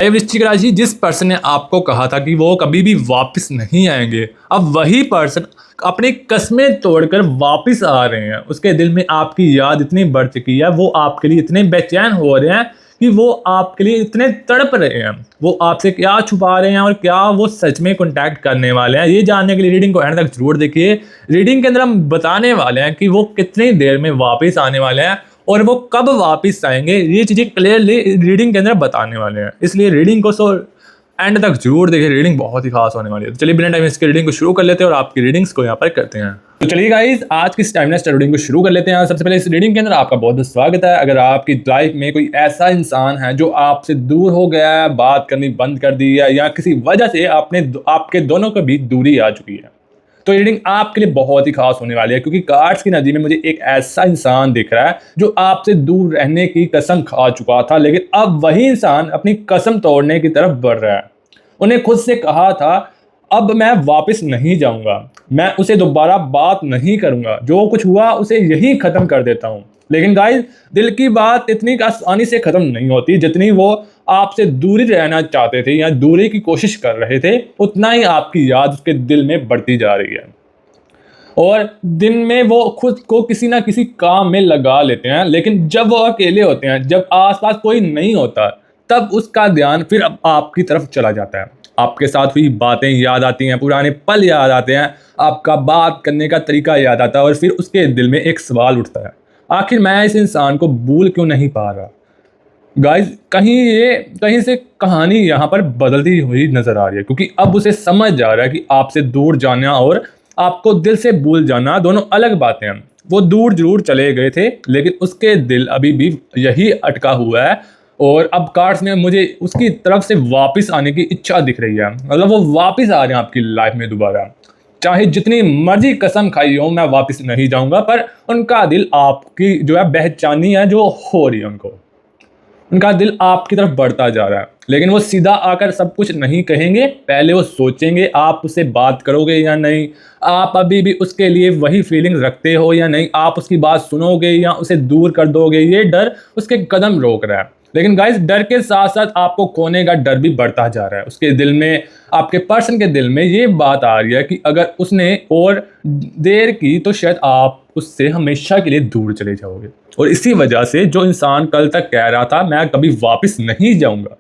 वृश्चिक राशि, जिस पर्सन ने आपको कहा था कि वो कभी भी वापस नहीं आएंगे, अब वही पर्सन अपनी कस्में तोड़कर वापस आ रहे हैं। उसके दिल में आपकी याद इतनी बढ़ चुकी है, वो आपके लिए इतने बेचैन हो रहे हैं कि वो आपके लिए इतने तड़प रहे हैं। वो आपसे क्या छुपा रहे हैं और क्या वो सच में कॉन्टैक्ट करने वाले हैं, ये जानने के लिए रीडिंग को एंड तक जरूर देखिए। रीडिंग के अंदर हम बताने वाले हैं कि वो कितनी देर में वापस आने वाले हैं और वो कब वापस आएंगे, ये चीज़ें क्लियरली रीडिंग के अंदर बताने वाले हैं। इसलिए रीडिंग को एंड तक जरूर देखिए, रीडिंग बहुत ही खास होने वाली है। तो चलिए बिना टाइम इसकी रीडिंग को शुरू कर लेते हैं और आपकी रीडिंग्स को यहाँ पर करते हैं। तो चलिए गाइस, आज की टाइमलेस रीडिंग को शुरू कर लेते हैं। सबसे पहले इस रीडिंग के अंदर आपका बहुत बहुत स्वागत है। अगर आपकी लाइफ में कोई ऐसा इंसान है जो आपसे दूर हो गया है, बात करनी बंद कर दी है, या किसी वजह से आपके दोनों के बीच दूरी आ चुकी है, तो रीडिंग आपके लिए बहुत ही खास होने वाली है। क्योंकि कार्ड्स की नज़र में मुझे एक ऐसा इंसान दिख रहा है जो आपसे दूर रहने की कसम खा चुका था, लेकिन अब वही इंसान अपनी कसम तोड़ने की तरफ बढ़ रहा है। उन्हें खुद से कहा था अब मैं वापस नहीं जाऊंगा, मैं उसे दोबारा बात नहीं करूंगा, जो कुछ हुआ उसे यहीं ख़त्म कर देता हूं। लेकिन गाइस, दिल की बात इतनी आसानी से ख़त्म नहीं होती। जितनी वो आपसे दूरी रहना चाहते थे या दूरी की कोशिश कर रहे थे, उतना ही आपकी याद उसके दिल में बढ़ती जा रही है। और दिन में वो खुद को किसी ना किसी काम में लगा लेते हैं, लेकिन जब वो अकेले होते हैं, जब आसपास कोई नहीं होता, तब उसका ध्यान फिर आपकी तरफ चला जाता है। आपके साथ हुई बातें याद आती हैं, पुराने पल याद आते हैं, आपका बात करने का तरीका याद आता है, और फिर उसके दिल में एक सवाल उठता है, आखिर मैं इस इंसान को भूल क्यों नहीं पा रहा। गाइस, कहीं से कहानी यहाँ पर बदलती हुई नजर आ रही है, क्योंकि अब उसे समझ आ रहा है कि आपसे दूर जाना और आपको दिल से भूल जाना दोनों अलग बातें हैं। वो दूर जरूर चले गए थे, लेकिन उसके दिल अभी भी यही अटका हुआ है। और अब कार्ड्स में मुझे उसकी तरफ से वापस आने की इच्छा दिख रही है। मतलब वो वापस आ रहे हैं आपकी लाइफ में दोबारा। चाहे जितनी मर्जी कसम खाई हो, मैं वापस नहीं जाऊंगा, पर उनका दिल आपकी जो है बेचैनी है जो हो रही है, उनका दिल आपकी तरफ बढ़ता जा रहा है। लेकिन वो सीधा आकर सब कुछ नहीं कहेंगे, पहले वो सोचेंगे आप उससे बात करोगे या नहीं, आप अभी भी उसके लिए वही फीलिंग रखते हो या नहीं, आप उसकी बात सुनोगे या उसे दूर कर दोगे। ये डर उसके कदम रोक रहा है। लेकिन गाइस, डर के साथ साथ आपको खोने का डर भी बढ़ता जा रहा है। उसके दिल में, आपके पर्सन के दिल में ये बात आ रही है कि अगर उसने और देर की तो शायद आप उससे हमेशा के लिए दूर चले जाओगे। और इसी वजह से जो इंसान कल तक कह रहा था मैं कभी वापस नहीं जाऊंगा,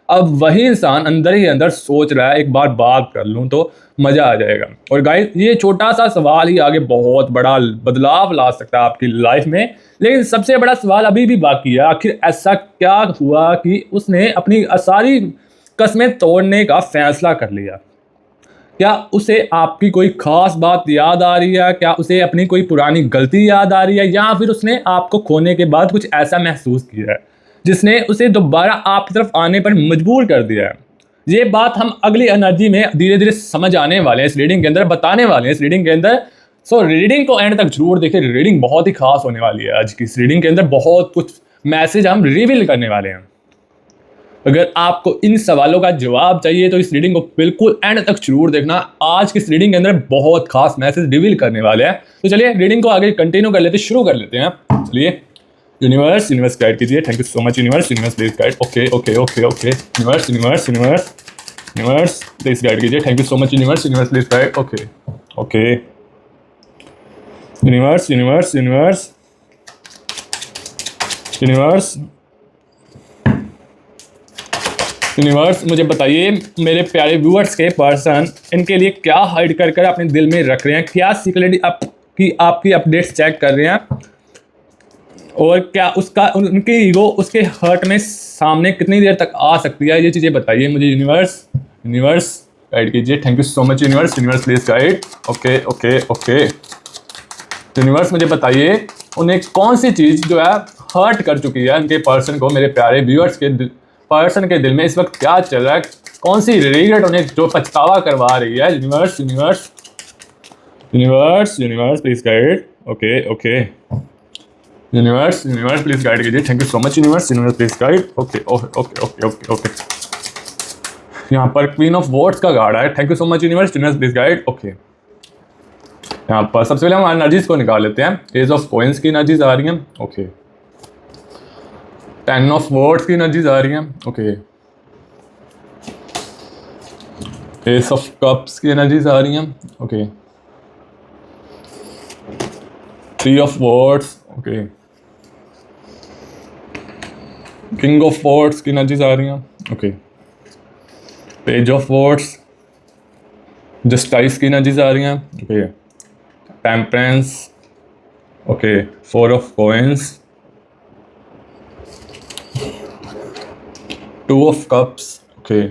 अब वही इंसान अंदर ही अंदर सोच रहा है एक बार बात कर लूं तो मजा आ जाएगा। और गाइस, ये छोटा सा सवाल ही आगे बहुत बड़ा बदलाव ला सकता है आपकी लाइफ में। लेकिन सबसे बड़ा सवाल अभी भी बाकी है, आखिर ऐसा क्या हुआ कि उसने अपनी सारी कस्में तोड़ने का फैसला कर लिया। क्या उसे आपकी कोई खास बात याद आ रही है, क्या उसे अपनी कोई पुरानी गलती याद आ रही है, या फिर उसने आपको खोने के बाद कुछ ऐसा महसूस किया है जिसने उसे दोबारा आपकी तरफ आने पर मजबूर कर दिया है। ये बात हम अगली एनर्जी में धीरे धीरे समझ आने वाले हैं, इस रीडिंग के अंदर बताने वाले हैं, इस रीडिंग के अंदर। सो रीडिंग को एंड तक जरूर देखिए, रीडिंग बहुत ही खास होने वाली है। आज की इस रीडिंग के अंदर बहुत कुछ मैसेज हम रिवील करने वाले हैं। अगर आपको इन सवालों का जवाब चाहिए तो इस रीडिंग को बिल्कुल एंड तक जरूर देखना। आज की इस रीडिंग के अंदर बहुत खास मैसेज रिवील करने वाले हैं। तो चलिए रीडिंग को आगे कंटिन्यू कर लेते, शुरू कर लेते हैं। चलिए, यूनिवर्स गाइड कीजिए। Thank you so much universe please guide. Okay universe please guide कीजिए। Thank you so much universe please guide. Okay universe मुझे बताइए, मेरे प्यारे व्यूअर्स के पर्सन इनके लिए क्या हाइड कर अपने दिल में रख रहे हैं, क्या सीक्रेटली आपकी अपडेट्स चेक कर रहे हैं, और क्या उनकी ईगो उसके हर्ट में सामने कितनी देर तक आ सकती है, ये चीज़ें बताइए मुझे यूनिवर्स गाइड कीजिए। Thank you so much universe please guide. Okay universe मुझे बताइए, उन्हें कौन सी चीज़ जो है हर्ट कर चुकी है उनके पर्सन को, मेरे प्यारे व्यूअर्स के पर्सन के दिल में इस वक्त क्या चल रहा है, कौन सी रिग्रेट उन्हें जो पछतावा करवा रही है। Universe please guide. Okay universe please guide कीजिए। Thank you so much universe please guide. Okay यहाँ पर क्वीन ऑफ वॉर्ड्स का कार्ड है। Thank you so much universe please guide. Okay, यहाँ पर सबसे पहले हम एनर्जीज को निकाल लेते हैं। एज ऑफ कॉइंस की एनर्जीज आ रही हैं। ओके, 10 ऑफ वॉर्ड्स की एनर्जीज आ रही हैं। ओके, एस ऑफ कप्स की एनर्जीज आ रही हैं, okay. Three of wards, okay. King of wards की एनर्जीज आ रही हैं, okay. Page of wards, justice की एनर्जीज आ रही हैं, okay. Temperance, okay. Four of coins, two of cups, okay.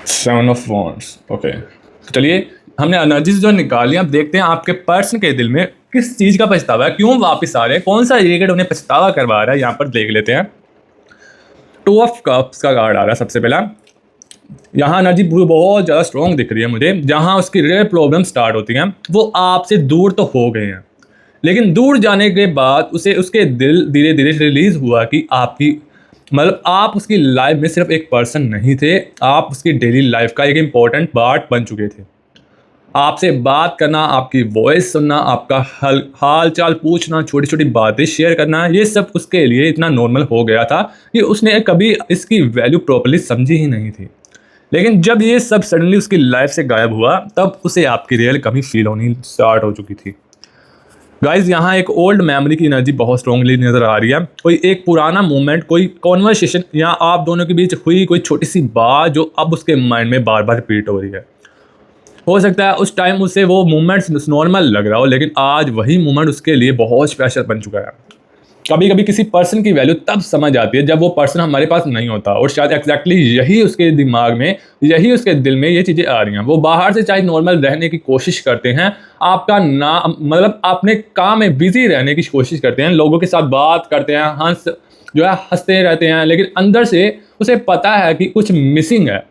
Seven of wands, okay. चलिए हमने एनर्जीज जो निकाली, अब देखते हैं आपके पर्सन के दिल में किस चीज़ का पछतावा है, क्यों वापस आ रहे हैं, कौन सा रिलेटेड उन्हें पछतावा करवा रहा है। यहाँ पर देख लेते हैं। टू ऑफ कप्स का कार्ड आ रहा है सबसे पहला। यहाँ एनर्जी बहुत ज़्यादा स्ट्रॉन्ग दिख रही है मुझे। जहाँ उसकी रियल प्रॉब्लम स्टार्ट होती हैं, वो आपसे दूर तो हो गए हैं, लेकिन दूर जाने के बाद उसे उसके दिल धीरे धीरे रिलीज हुआ कि आपकी मतलब आप उसकी लाइफ में सिर्फ एक पर्सन नहीं थे, आप उसकी डेली लाइफ का एक इम्पॉर्टेंट पार्ट बन चुके थे। आपसे बात करना, आपकी वॉइस सुनना, आपका हाल चाल पूछना, छोटी छोटी बातें शेयर करना, ये सब उसके लिए इतना नॉर्मल हो गया था कि उसने कभी इसकी वैल्यू प्रॉपर्ली समझी ही नहीं थी। लेकिन जब ये सब सडनली उसकी लाइफ से गायब हुआ, तब उसे आपकी रियल कमी फील होनी स्टार्ट हो चुकी थी। गाइज यहाँ एक ओल्ड मेमोरी की एनर्जी बहुत स्ट्रांगली नज़र आ रही है। कोई एक पुराना मोमेंट, कोई कॉन्वर्सेशन या आप दोनों के बीच हुई कोई छोटी सी बात जो अब उसके माइंड में बार बार रिपीट हो रही है। हो सकता है उस टाइम उसे वो मोमेंट्स नॉर्मल लग रहा हो, लेकिन आज वही मोमेंट उसके लिए बहुत स्पेशल बन चुका है। कभी कभी किसी पर्सन की वैल्यू तब समझ आती है जब वो पर्सन हमारे पास नहीं होता, और शायद एग्जैक्टली यही उसके दिमाग में, यही उसके दिल में ये चीज़ें आ रही हैं। वो बाहर से चाहे नॉर्मल रहने की कोशिश करते हैं, आपका ना मतलब अपने काम में बिजी रहने की कोशिश करते हैं, लोगों के साथ बात करते हैं, हंसते रहते हैं, लेकिन अंदर से उसे पता है कि कुछ मिसिंग है।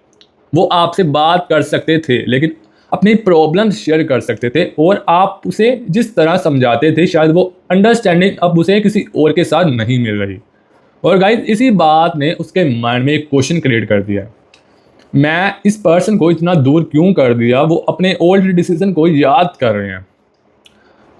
वो आपसे बात कर सकते थे, लेकिन अपनी प्रॉब्लम शेयर कर सकते थे, और आप उसे जिस तरह समझाते थे शायद वो अंडरस्टैंडिंग अब उसे किसी और के साथ नहीं मिल रही। और गाइस इसी बात ने उसके माइंड में एक क्वेश्चन क्रिएट कर दिया, मैं इस पर्सन को इतना दूर क्यों कर दिया। वो अपने ओल्ड डिसीजन को याद कर रहे हैं,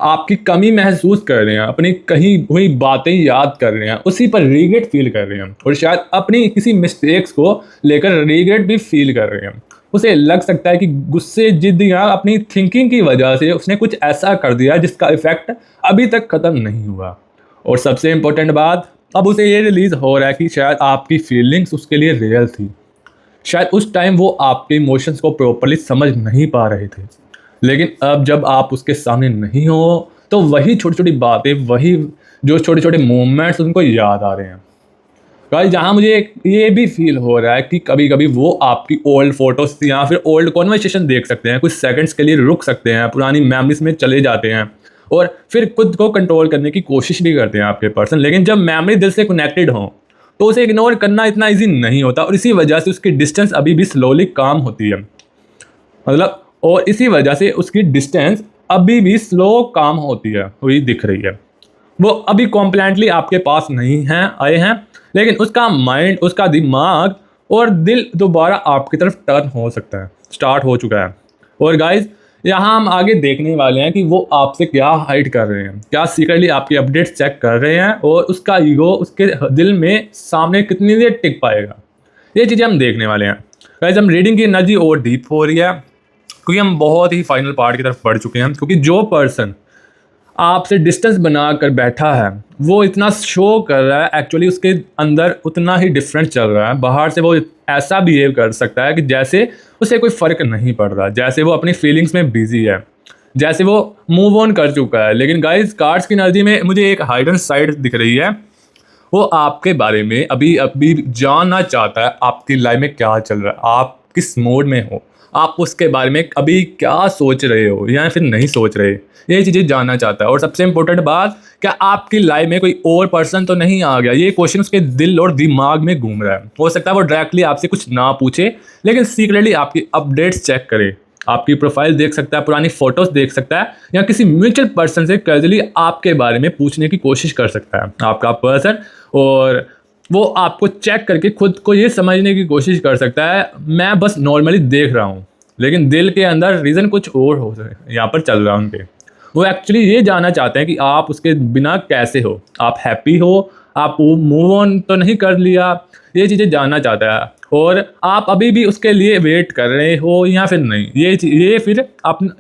आपकी कमी महसूस कर रहे हैं, अपनी कहीं हुई बातें याद कर रहे हैं, उसी पर रिग्रेट फील कर रहे हैं, और शायद अपनी किसी मिस्टेक्स को लेकर रिग्रेट भी फील कर रहे हैं। उसे लग सकता है कि गुस्से, जिद या अपनी थिंकिंग की वजह से उसने कुछ ऐसा कर दिया जिसका इफेक्ट अभी तक ख़त्म नहीं हुआ। और सबसे इम्पोर्टेंट बात, अब उसे ये रिलीज़ हो रहा है कि शायद आपकी फीलिंग्स उसके लिए रियल थी। शायद उस टाइम वो आपके इमोशंस को प्रॉपर्ली समझ नहीं पा रहे थे, लेकिन अब जब आप उसके सामने नहीं हो, तो वही छोटी छोटी बातें, वही जो छोटे छोटे मोमेंट्स उनको याद आ रहे हैं। गाइस जहाँ मुझे ये भी फील हो रहा है कि कभी कभी वो आपकी ओल्ड फोटोज या फिर ओल्ड कॉन्वर्सेशन देख सकते हैं, कुछ सेकंड्स के लिए रुक सकते हैं, पुरानी मेमोरीज में चले जाते हैं, और फिर खुद को कंट्रोल करने की कोशिश भी करते हैं आपके पर्सन। लेकिन जब मेमोरी दिल से कनेक्टेड हो, तो उसे इग्नोर करना इतना ईजी नहीं होता, और इसी वजह से उसकी डिस्टेंस अभी भी स्लोली काम होती है, मतलब, और इसी वजह से उसकी डिस्टेंस अभी भी स्लो काम होती है, हुई दिख रही है। वो अभी कॉम्प्लेंटली आपके पास नहीं हैं आए हैं, लेकिन उसका माइंड, उसका दिमाग और दिल दोबारा आपकी तरफ टर्न हो सकता है, स्टार्ट हो चुका है। और गाइज यहाँ हम आगे देखने वाले हैं कि वो आपसे क्या हाइड कर रहे हैं, क्या सीक्रेटली आपकी अपडेट्स चेक कर रहे हैं, और उसका ईगो उसके दिल में सामने कितनी देर टिक पाएगा, ये चीज़ें हम देखने वाले हैं। गाइज हम रीडिंग की एनर्जी और डीप हो रही है, क्योंकि हम बहुत ही फाइनल पार्ट की तरफ बढ़ चुके हैं। क्योंकि जो पर्सन आपसे डिस्टेंस बना कर बैठा है, वो इतना शो कर रहा है, एक्चुअली उसके अंदर उतना ही डिफरेंट चल रहा है। बाहर से वो ऐसा बिहेव कर सकता है कि जैसे उसे कोई फ़र्क नहीं पड़ रहा, जैसे वो अपनी फीलिंग्स में बिजी है, जैसे वो मूव ऑन कर चुका है। लेकिन गाइस कार्ड्स की एनर्जी में मुझे एक हाइडन साइड दिख रही है। वो आपके बारे में अभी अभी जानना चाहता है, आपकी लाइफ में क्या चल रहा है, आप किस मोड में हो, आप उसके बारे में अभी क्या सोच रहे हो या फिर नहीं सोच रहे, ये चीज़ें जानना चाहता है। और सबसे इम्पोर्टेंट बात, क्या आपकी लाइफ में कोई और पर्सन तो नहीं आ गया, ये क्वेश्चन उसके दिल और दिमाग में घूम रहा है। हो सकता है वो डायरेक्टली आपसे कुछ ना पूछे, लेकिन सीक्रेटली आपकी अपडेट्स चेक करे, आपकी प्रोफाइल देख सकता है, पुरानी फोटोज देख सकता है, या किसी म्यूचुअल पर्सन से कैजुअली आपके बारे में पूछने की कोशिश कर सकता है आपका पर्सन। और वो आपको चेक करके खुद को ये समझने की कोशिश कर सकता है, मैं बस नॉर्मली देख रहा हूँ, लेकिन दिल के अंदर रीज़न कुछ और हो यहाँ पर चल रहा है उनके। वो एक्चुअली ये जानना चाहते हैं कि आप उसके बिना कैसे हो, आप हैप्पी हो, आप मूव ऑन तो नहीं कर लिया, ये चीज़ें जानना चाहता है। और आप अभी भी उसके लिए वेट कर रहे हो या फिर नहीं, ये फिर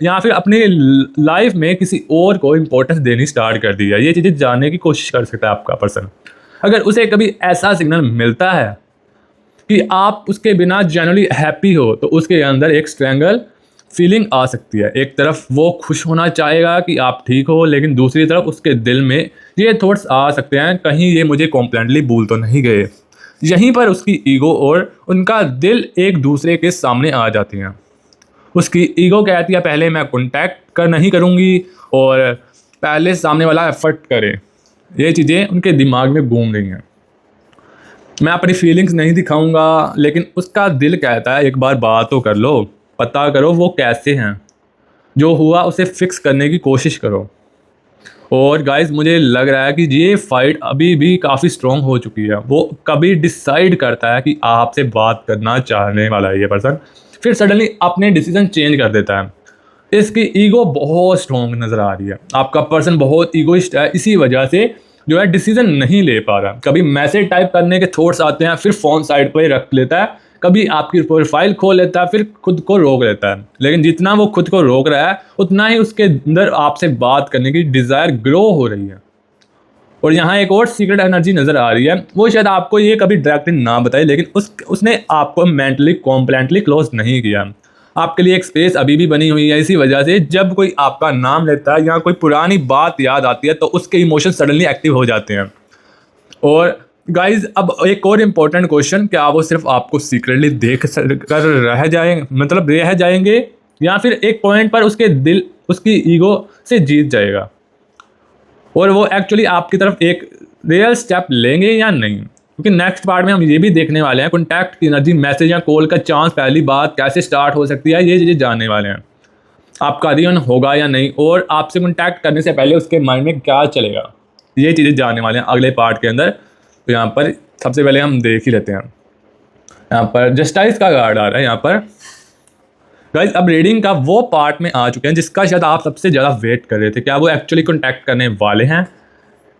या फिर अपनी लाइफ में किसी और को इम्पोर्टेंस देनी स्टार्ट कर दी है, ये चीज़ें जानने की कोशिश कर सकता है आपका पर्सन। अगर उसे कभी ऐसा सिग्नल मिलता है कि आप उसके बिना जनरली हैप्पी हो, तो उसके अंदर एक स्ट्रेंगल फीलिंग आ सकती है। एक तरफ वो खुश होना चाहेगा कि आप ठीक हो, लेकिन दूसरी तरफ उसके दिल में ये थॉट्स आ सकते हैं, कहीं ये मुझे कॉम्प्लेटली भूल तो नहीं गए। यहीं पर उसकी ईगो और उनका दिल एक दूसरे के सामने आ जाती हैं। उसकी ईगो कहती है पहले मैं कॉन्टैक्ट नहीं करूँगी और पहले सामने वाला एफर्ट करे। ये चीज़ें उनके दिमाग में घूम रही हैं। मैं अपनी फीलिंग्स नहीं दिखाऊंगा, लेकिन उसका दिल कहता है एक बार बात तो कर लो, पता करो वो कैसे हैं, जो हुआ उसे फिक्स करने की कोशिश करो। और गाइस मुझे लग रहा है कि ये फाइट अभी भी काफ़ी स्ट्रॉन्ग हो चुकी है। वो कभी डिसाइड करता है कि आपसे बात करना चाहने वाला है ये पर्सन, फिर सडनली अपने डिसीजन चेंज कर देता है। इसकी ईगो बहुत स्ट्रॉन्ग नज़र आ रही है। आपका पर्सन बहुत ईगोइस्ट है, इसी वजह से जो है डिसीजन नहीं ले पा रहा। कभी मैसेज टाइप करने के थॉट्स आते हैं, फिर फ़ोन साइड पर रख लेता है, कभी आपकी प्रोफाइल खोल लेता है, फिर खुद को रोक लेता है। लेकिन जितना वो खुद को रोक रहा है, उतना ही उसके अंदर आपसे बात करने की डिज़ायर ग्रो हो रही है। और यहाँ एक और सीक्रेट एनर्जी नज़र आ रही है। वो शायद आपको ये कभी डायरेक्टली ना बताए, लेकिन उसने आपको मेंटली कॉम्प्लेटली क्लोज नहीं किया। आपके लिए एक स्पेस अभी भी बनी हुई है। इसी वजह से जब कोई आपका नाम लेता है या कोई पुरानी बात याद आती है, तो उसके इमोशन सडनली एक्टिव हो जाते हैं। और गाइज अब एक और इम्पोर्टेंट क्वेश्चन, क्या वो सिर्फ आपको सीक्रेटली देख कर रह जाएंगे या फिर एक पॉइंट पर उसके दिल उसकी ईगो से जीत जाएगा और वो एक्चुअली आपकी तरफ एक रियल स्टेप लेंगे या नहीं? क्योंकि नेक्स्ट पार्ट में हम ये भी देखने वाले हैं कॉन्टैक्ट की एनर्जी, मैसेज या कॉल का चांस, पहली बात कैसे स्टार्ट हो सकती है, ये चीज़ें जानने वाले हैं। आपका रियूनियन होगा या नहीं, और आपसे कॉन्टैक्ट करने से पहले उसके माइंड में क्या चलेगा, ये चीज़ें जानने वाले हैं अगले पार्ट के अंदर। तो यहाँ पर सबसे पहले हम देख ही लेते हैं। यहाँ पर जस्टिस का कार्ड आ रहा है। यहाँ पर गाइस अब रीडिंग का वो पार्ट में आ चुके हैं जिसका शायद आप सबसे ज़्यादा वेट कर रहे थे। क्या वो एक्चुअली कॉन्टैक्ट करने वाले हैं?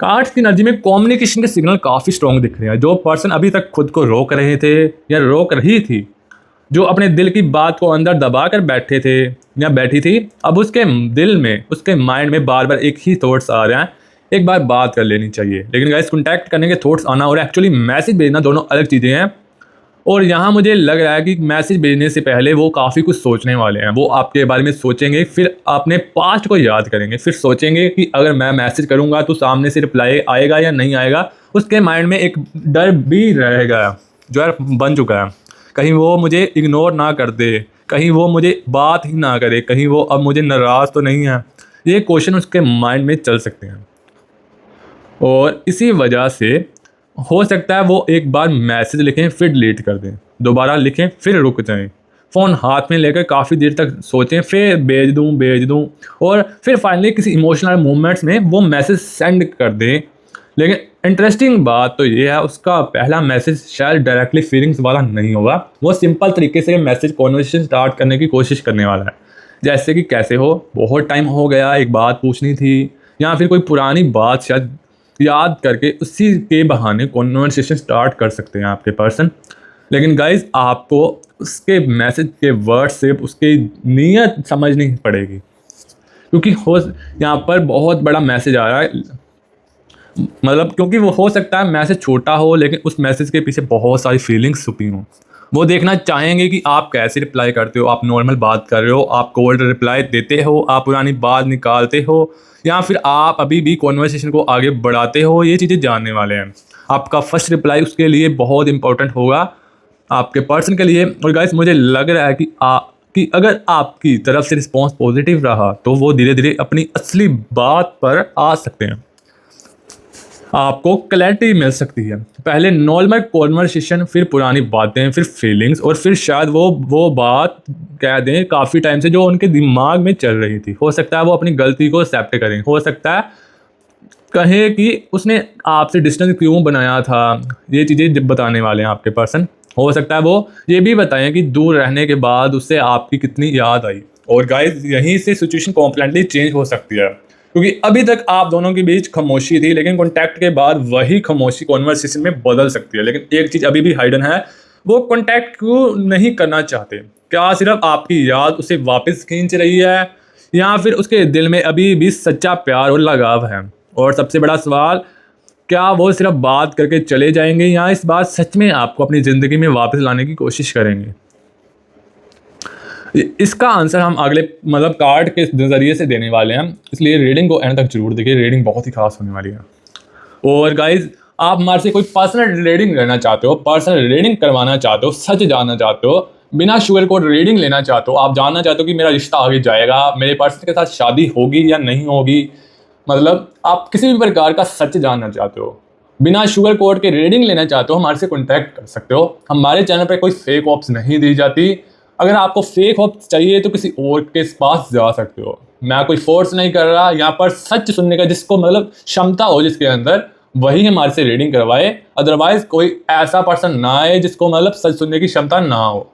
कार्ड्स की एनर्जी में कम्युनिकेशन के सिग्नल काफ़ी स्ट्रॉन्ग दिख रहे हैं। जो पर्सन अभी तक खुद को रोक रहे थे या रोक रही थी, जो अपने दिल की बात को अंदर दबा कर बैठे थे या बैठी थी, अब उसके दिल में, उसके माइंड में बार बार एक ही थॉट्स आ रहे हैं, एक बार बात कर लेनी चाहिए। लेकिन गाइस कॉन्टैक्ट करने के थॉट्स आना और एक्चुअली मैसेज भेजना दोनों अलग चीज़ें हैं। और यहाँ मुझे लग रहा है कि मैसेज भेजने से पहले वो काफ़ी कुछ सोचने वाले हैं। वो आपके बारे में सोचेंगे, फिर अपने पास्ट को याद करेंगे, फिर सोचेंगे कि अगर मैं मैसेज करूँगा तो सामने से रिप्लाई आएगा या नहीं आएगा। उसके माइंड में एक डर भी रहेगा जो है बन चुका है, कहीं वो मुझे इग्नोर ना कर दे, कहीं वो मुझे बात ही ना करे, कहीं वो अब मुझे नाराज़ तो नहीं है। ये क्वेश्चन उसके माइंड में चल सकते हैं और इसी वजह से हो सकता है वो एक बार मैसेज लिखें फिर डिलीट कर दें, दोबारा लिखें फिर रुक जाएं, फ़ोन हाथ में लेकर काफ़ी देर तक सोचें, फिर भेज दूं और फिर फाइनली किसी इमोशनल मोमेंट्स में वो मैसेज सेंड कर दें। लेकिन इंटरेस्टिंग बात तो ये है, उसका पहला मैसेज शायद डायरेक्टली फीलिंग्स वाला नहीं होगा। वो सिंपल तरीके से मैसेज कॉन्वर्सेशन स्टार्ट करने की कोशिश करने वाला है, जैसे कि कैसे हो, बहुत टाइम हो गया, एक बात पूछनी थी, या फिर कोई पुरानी बात शायद याद करके उसी के बहाने कॉन्वर्सेशन स्टार्ट कर सकते हैं आपके पर्सन। लेकिन गाइज आपको उसके मैसेज के वर्ड से उसकी नीयत समझनी पड़ेगी, क्योंकि यहाँ पर बहुत बड़ा मैसेज आ रहा है। मतलब क्योंकि वो हो सकता है मैसेज छोटा हो, लेकिन उस मैसेज के पीछे बहुत सारी फीलिंग्स छुपी हों। वो देखना चाहेंगे कि आप कैसे रिप्लाई करते हो, आप नॉर्मल बात कर रहे हो, आप कोल्ड रिप्लाई देते हो, आप पुरानी बात निकालते हो, या फिर आप अभी भी कॉन्वर्सेशन को आगे बढ़ाते हो। ये चीज़ें जानने वाले हैं। आपका फर्स्ट रिप्लाई उसके लिए बहुत इंपॉर्टेंट होगा आपके पर्सन के लिए। और गाइस मुझे लग रहा है कि अगर आपकी तरफ से रिस्पॉन्स पॉजिटिव रहा तो वो धीरे धीरे अपनी असली बात पर आ सकते हैं, आपको क्लैरिटी मिल सकती है। पहले नॉर्मल कॉन्वर्सेशन, फिर पुरानी बातें, फिर फीलिंग्स, और फिर शायद वो बात कह दें काफ़ी टाइम से जो उनके दिमाग में चल रही थी। हो सकता है वो अपनी गलती को एक्सेप्ट करें, हो सकता है कहें कि उसने आपसे डिस्टेंस क्यों बनाया था। ये चीज़ें बताने वाले हैं आपके पर्सन। हो सकता है वो ये भी बताएं कि दूर रहने के बाद उससे आपकी कितनी याद आई। और गाइस यहीं से सिचुएशन कॉम्प्लीटली चेंज हो सकती है, क्योंकि अभी तक आप दोनों के बीच खामोशी थी, लेकिन कॉन्टैक्ट के बाद वही खामोशी कॉन्वर्सेशन में बदल सकती है। लेकिन एक चीज़ अभी भी हाइडन है, वो कॉन्टैक्ट को नहीं करना चाहते। क्या सिर्फ आपकी याद उसे वापस खींच रही है, या फिर उसके दिल में अभी भी सच्चा प्यार और लगाव है? और सबसे बड़ा सवाल, क्या वो सिर्फ बात करके चले जाएंगे, या इस बार सच में आपको अपनी ज़िंदगी में वापस लाने की कोशिश करेंगे? इसका आंसर हम अगले कार्ड के ज़रिए से देने वाले हैं, इसलिए रीडिंग को एंड तक जरूर देखिए। रीडिंग बहुत ही खास होने वाली है। और गाइज, आप हमारे से कोई पर्सनल रीडिंग लेना चाहते हो, पर्सनल रीडिंग करवाना चाहते हो, सच जानना चाहते हो, बिना शुगर कोड रीडिंग लेना चाहते हो, आप जानना चाहते हो कि मेरा रिश्ता आगे जाएगा, मेरे पर्सन के साथ शादी होगी या नहीं होगी, आप किसी भी प्रकार का सच जानना चाहते हो, बिना शुगर कोड के रीडिंग लेना चाहते हो, हमारे से कॉन्टैक्ट कर सकते हो। हमारे चैनल पर कोई फेक होप्स नहीं दी जाती। अगर आपको फेक होप्स चाहिए तो किसी और के पास जा सकते हो। मैं कोई फोर्स नहीं कर रहा यहाँ पर। सच सुनने का जिसको क्षमता हो जिसके अंदर, वही हमारे से रीडिंग करवाए। अदरवाइज कोई ऐसा पर्सन ना आए जिसको सच सुनने की क्षमता ना हो।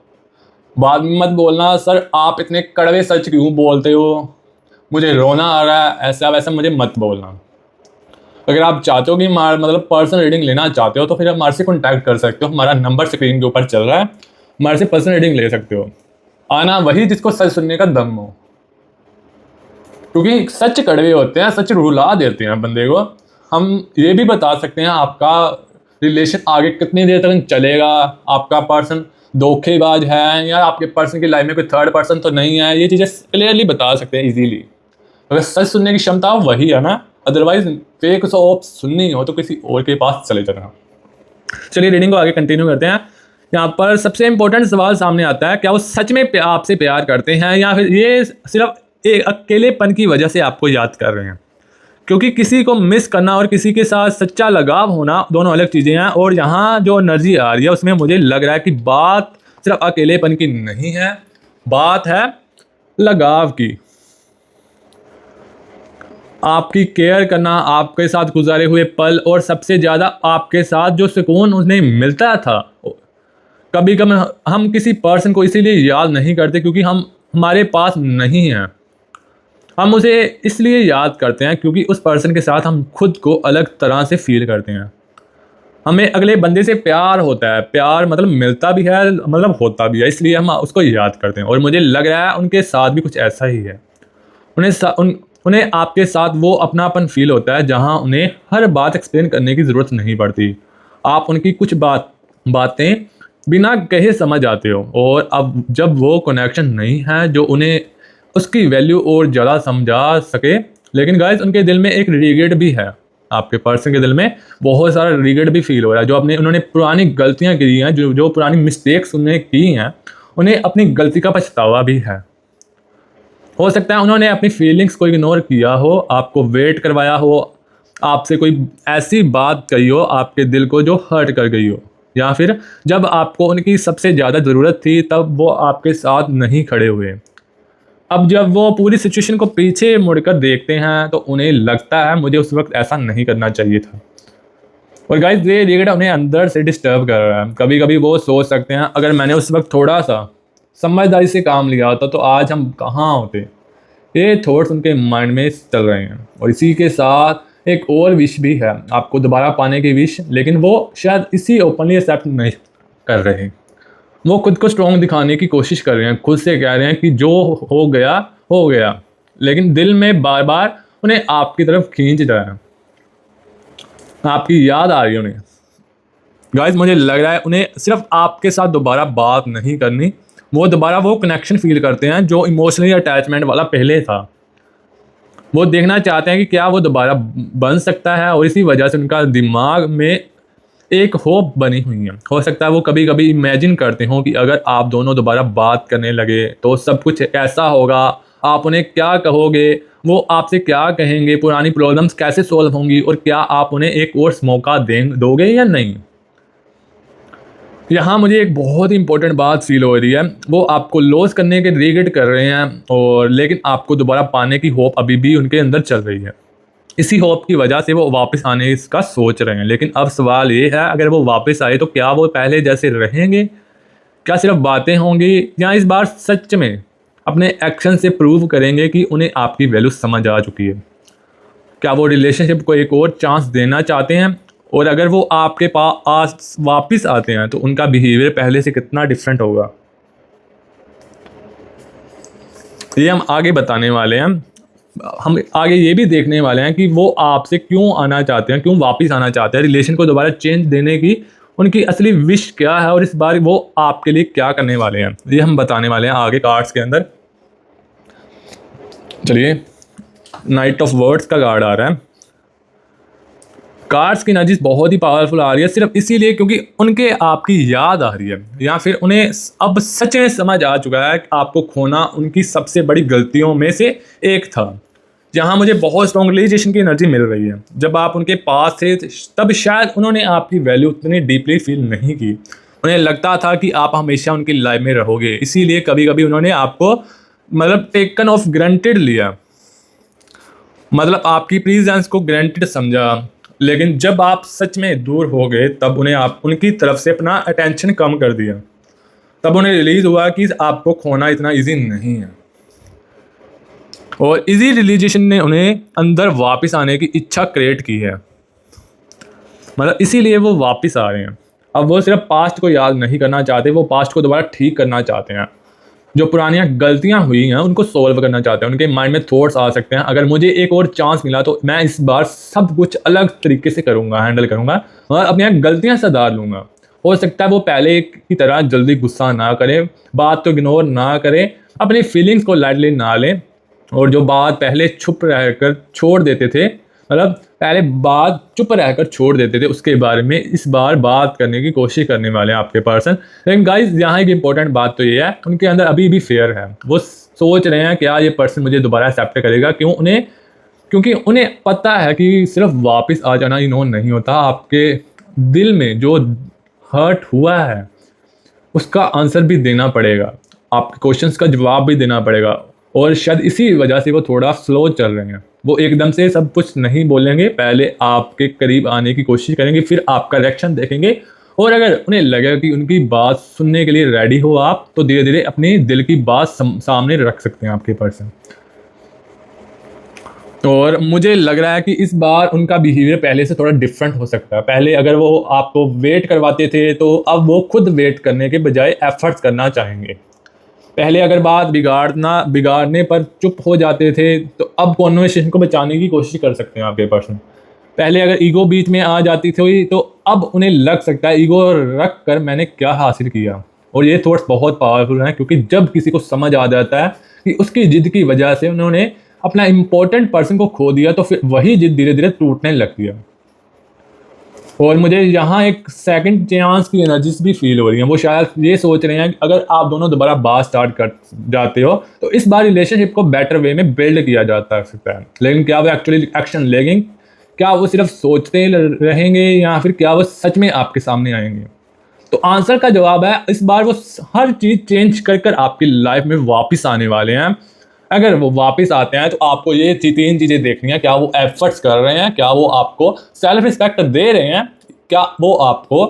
बाद में मत बोलना सर आप इतने कड़वे सच क्यों बोलते हो, मुझे रोना आ रहा है, ऐसा वैसा मुझे मत बोलना। अगर आप चाहते हो कि पर्सनल रीडिंग लेना चाहते हो तो फिर हमारे से कॉन्टैक्ट कर सकते हो। हमारा नंबर स्क्रीन के ऊपर चल रहा है, हमारे से पर्सनल रीडिंग ले सकते हो। आना वही जिसको सच सुनने का दम हो, क्योंकि सच कड़वे होते हैं, सच रुला देते हैं बंदे को। हम ये भी बता सकते हैं आपका रिलेशन आगे कितनी देर तक चलेगा, आपका पर्सन धोखेबाज है या आपके पर्सन की लाइफ में कोई थर्ड पर्सन तो नहीं है। ये चीज़ें क्लियरली बता सकते हैं इजीली। अगर सच सुनने की क्षमता वही है ना। अदरवाइज फेक ऑप्स सुननी हो तो किसी और के पास चले जाना। चलिए रीडिंग को आगे कंटिन्यू करते हैं। यहाँ पर सबसे इंपॉर्टेंट सवाल सामने आता है, क्या वो सच में आपसे प्यार करते हैं या फिर ये सिर्फ एक अकेलेपन की वजह से आपको याद कर रहे हैं? क्योंकि किसी को मिस करना और किसी के साथ सच्चा लगाव होना दोनों अलग चीज़ें हैं। और यहाँ जो एनर्जी आ रही है उसमें मुझे लग रहा है कि बात सिर्फ अकेलेपन की नहीं है, बात है लगाव की। आपकी केयर करना, आपके साथ गुजारे हुए पल, और सबसे ज़्यादा आपके साथ जो सुकून उन्हें मिलता था। कभी कभी हम किसी पर्सन को इसीलिए याद नहीं करते क्योंकि हमारे पास नहीं है। हम उसे इसलिए याद करते हैं क्योंकि उस पर्सन के साथ हम खुद को अलग तरह से फील करते हैं। हमें अगले बंदे से प्यार होता है, प्यार मिलता भी है, होता भी है, इसलिए हम उसको याद करते हैं। और मुझे लग रहा है उनके साथ भी कुछ ऐसा ही है। उन्हें आपके साथ वो अपनापन फील होता है जहां उन्हें हर बात एक्सप्लेन करने की ज़रूरत नहीं पड़ती। आप उनकी कुछ बातें बिना कहे समझ आते हो। और अब जब वो कनेक्शन नहीं है जो उन्हें उसकी वैल्यू और ज़्यादा समझा सके। लेकिन गाइस, उनके दिल में एक रिग्रेट भी है। आपके पर्सन के दिल में बहुत सारा रिग्रेट भी फील हो रहा है। जो उन्होंने पुरानी गलतियां की हैं, जो पुरानी मिस्टेक्स उन्होंने की हैं, उन्हें अपनी गलती का पछतावा भी है। हो सकता है उन्होंने अपनी फीलिंग्स को इग्नोर किया हो, आपको वेट करवाया हो, आपसे कोई ऐसी बात कही हो आपके दिल को जो हर्ट कर गई हो, या फिर जब आपको उनकी सबसे ज़्यादा ज़रूरत थी तब वो आपके साथ नहीं खड़े हुए। अब जब वो पूरी सिचुएशन को पीछे मुड़कर देखते हैं तो उन्हें लगता है मुझे उस वक्त ऐसा नहीं करना चाहिए था। और गाइस, ये रिग्रेट उन्हें अंदर से डिस्टर्ब कर रहा है। कभी कभी वो सोच सकते हैं अगर मैंने उस वक्त थोड़ा सा समझदारी से काम लिया होता तो आज हम कहाँ होते। ये थॉट्स उनके माइंड में चल रहे हैं। और इसी के साथ एक और विश भी है, आपको दोबारा पाने की विश, लेकिन वो शायद इसी ओपनली एक्सेप्ट नहीं कर रहे। वो खुद को स्ट्रॉन्ग दिखाने की कोशिश कर रहे हैं, खुद से कह रहे हैं कि जो हो गया, लेकिन दिल में बार बार उन्हें आपकी तरफ खींच रहा है। आपकी याद आ रही है उन्हें। गाइस, मुझे लग रहा है उन्हें सिर्फ आपके साथ दोबारा बात नहीं करनी, वो दोबारा वो कनेक्शन फील करते हैं जो इमोशनली अटैचमेंट वाला पहले था। वो देखना चाहते हैं कि क्या वो दोबारा बन सकता है, और इसी वजह से उनका दिमाग में एक होप बनी हुई है। हो सकता है वो कभी कभी इमेजिन करते हो कि अगर आप दोनों दोबारा बात करने लगे तो सब कुछ कैसा होगा, आप उन्हें क्या कहोगे, वो आपसे क्या कहेंगे, पुरानी प्रॉब्लम्स कैसे सॉल्व होंगी, और क्या आप उन्हें एक और मौका दोगे या नहीं। यहाँ मुझे एक बहुत ही इंपॉर्टेंट बात फील हो रही है। वो आपको लॉस करने के रिग्रेट कर रहे हैं, और लेकिन आपको दोबारा पाने की होप अभी भी उनके अंदर चल रही है। इसी होप की वजह से वो वापस आने इसका सोच रहे हैं। लेकिन अब सवाल ये है, अगर वो वापस आए तो क्या वो पहले जैसे रहेंगे, क्या सिर्फ बातें होंगी, या इस बार सच में अपने एक्शन से प्रूव करेंगे कि उन्हें आपकी वैल्यू समझ आ चुकी है। क्या वो रिलेशनशिप को एक और चांस देना चाहते हैं, और अगर वो आपके पास वापस आते हैं तो उनका बिहेवियर पहले से कितना डिफरेंट होगा, ये हम आगे बताने वाले हैं। हम आगे ये भी देखने वाले हैं कि वो आपसे क्यों आना चाहते हैं, क्यों वापस आना चाहते हैं, रिलेशन को दोबारा चेंज देने की उनकी असली विश क्या है, और इस बार वो आपके लिए क्या करने वाले हैं, ये हम बताने वाले हैं आगे कार्ड्स के अंदर। चलिए, नाइट ऑफ वर्ड्स का कार्ड आ रहा है। कार्ड्स की एनर्जी बहुत ही पावरफुल आ रही है, सिर्फ इसीलिए क्योंकि उनके आपकी याद आ रही है, या फिर उन्हें अब सच में समझ आ चुका है कि आपको खोना उनकी सबसे बड़ी गलतियों में से एक था। जहाँ मुझे बहुत स्ट्रॉन्ग रियलाइजेशन की एनर्जी मिल रही है, जब आप उनके पास थे तब शायद उन्होंने आपकी वैल्यू उतनी डीपली फील नहीं की। उन्हें लगता था कि आप हमेशा उनकी लाइफ में रहोगे, इसीलिए कभी कभी उन्होंने आपको मतलब टेकन ऑफ ग्रांटेड लिया, मतलब आपकी प्रेजेंस को ग्रांटेड समझा। लेकिन जब आप सच में दूर हो गए तब उन्हें आप उनकी तरफ से अपना अटेंशन कम कर दिया। तब उन्हें रिलीज हुआ कि आपको खोना इतना इजी नहीं है, और इजी रिलीजेशन ने उन्हें अंदर वापस आने की इच्छा क्रिएट की है, मतलब इसीलिए वो वापस आ रहे हैं। अब वो सिर्फ पास्ट को याद नहीं करना चाहते, वो पास्ट को दोबारा ठीक करना चाहते हैं। जो पुरानी गलतियां हुई हैं उनको सोल्व करना चाहते हैं। उनके माइंड में थॉट्स आ सकते हैं, अगर मुझे एक और चांस मिला तो मैं इस बार सब कुछ अलग तरीके से करूँगा, हैंडल करूँगा और अपनी गलतियाँ सुधार लूँगा। हो सकता है वो पहले की तरह जल्दी गुस्सा ना करें, बात को इग्नोर ना करें, अपनी फीलिंग्स को लाइटली ना लें, और जो बात पहले चुप रहकर छोड़ देते थे, मतलब पहले बात चुप रहकर छोड़ देते थे, उसके बारे में इस बार बात करने की कोशिश करने वाले हैं आपके पर्सन। लेकिन गाइस, यहाँ एक इंपॉर्टेंट बात तो ये है, उनके अंदर अभी भी फेयर है। वो सोच रहे हैं क्या ये पर्सन मुझे दोबारा एक्सेप्ट करेगा, क्योंकि उन्हें पता है कि सिर्फ वापस आ जाना इग्नोर नहीं होता, आपके दिल में जो हर्ट हुआ है उसका आंसर भी देना पड़ेगा, आपके क्वेश्चंस का जवाब भी देना पड़ेगा। और शायद इसी वजह से वो थोड़ा स्लो चल रहे हैं। वो एकदम से सब कुछ नहीं बोलेंगे, पहले आपके करीब आने की कोशिश करेंगे, फिर आपका रिएक्शन देखेंगे, और अगर उन्हें लगेगा कि उनकी बात सुनने के लिए रेडी हो आप, तो धीरे धीरे अपनी दिल की बात सामने रख सकते हैं आपके पर्सन। और मुझे लग रहा है कि इस बार उनका बिहेवियर पहले से थोड़ा डिफरेंट हो सकता है। पहले अगर वो आपको वेट करवाते थे तो अब वो खुद वेट करने के बजाय एफर्ट्स करना चाहेंगे। पहले अगर बात बिगाड़ने पर चुप हो जाते थे तो अब कॉन्वर्सेशन को बचाने की कोशिश कर सकते हैं आपके पर्सन। पहले अगर ईगो बीच में आ जाती थी तो अब उन्हें लग सकता है ईगो रख कर मैंने क्या हासिल किया। और ये थॉट्स बहुत पावरफुल हैं, क्योंकि जब किसी को समझ आ जाता है कि उसकी जिद की वजह से उन्होंने अपना इंपॉर्टेंट पर्सन को खो दिया, तो फिर वही जिद धीरे धीरे टूटने लगती है। और मुझे यहाँ एक सेकंड चांस की एनर्जीज भी फील हो रही हैं। वो शायद ये सोच रहे हैं कि अगर आप दोनों दोबारा बात स्टार्ट कर जाते हो तो इस बार रिलेशनशिप को बेटर वे में बिल्ड किया जा सकता है। लेकिन क्या वो एक्चुअली एक्शन लेंगे, क्या वो सिर्फ सोचते रहेंगे, या फिर क्या वो सच में आपके सामने आएंगे? तो आंसर का जवाब है, इस बार वो हर चीज़ चेंज कर आपकी लाइफ में वापस आने वाले हैं। अगर वो वापस आते हैं तो आपको ये 3 चीज़ें देखनी है। क्या वो एफर्ट्स कर रहे हैं, क्या वो आपको सेल्फ रिस्पेक्ट दे रहे हैं, क्या वो आपको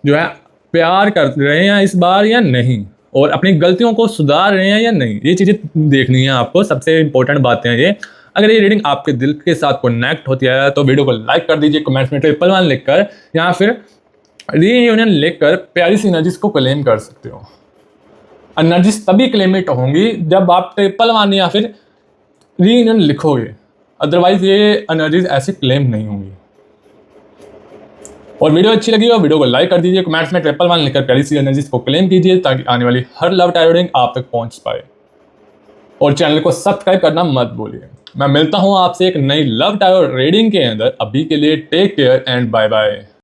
जो है प्यार कर रहे हैं इस बार या नहीं, और अपनी गलतियों को सुधार रहे हैं या नहीं, ये चीज़ें देखनी है आपको। सबसे इंपॉर्टेंट बातें हैं ये। अगर ये रीडिंग आपके दिल के साथ कनेक्ट होती है तो वीडियो को लाइक कर दीजिए, कमेंट्स में 111 लिखकर या फिर रीयूनियन लिखकर प्यारी सी एनर्जीज को क्लेम कर सकते हो। एनर्जीज तभी क्लेमिट होंगी जब आप 111 या फिर रीयूनियन लिखोगे, अदरवाइज ये एनर्जीज ऐसे क्लेम नहीं होंगी। और वीडियो अच्छी लगी हो वीडियो को लाइक कर दीजिए, कमेंट्स में 111 लिखकर प्यारी सी एनर्जीज को क्लेम कीजिए, ताकि आने वाली हर लव टैरो रीडिंग आप तक पहुंच पाए। और चैनल को सब्सक्राइब करना मत भूलिए। मैं मिलता हूं आपसे एक नई लव टैरो रीडिंग के अंदर। अभी के लिए take care and bye bye.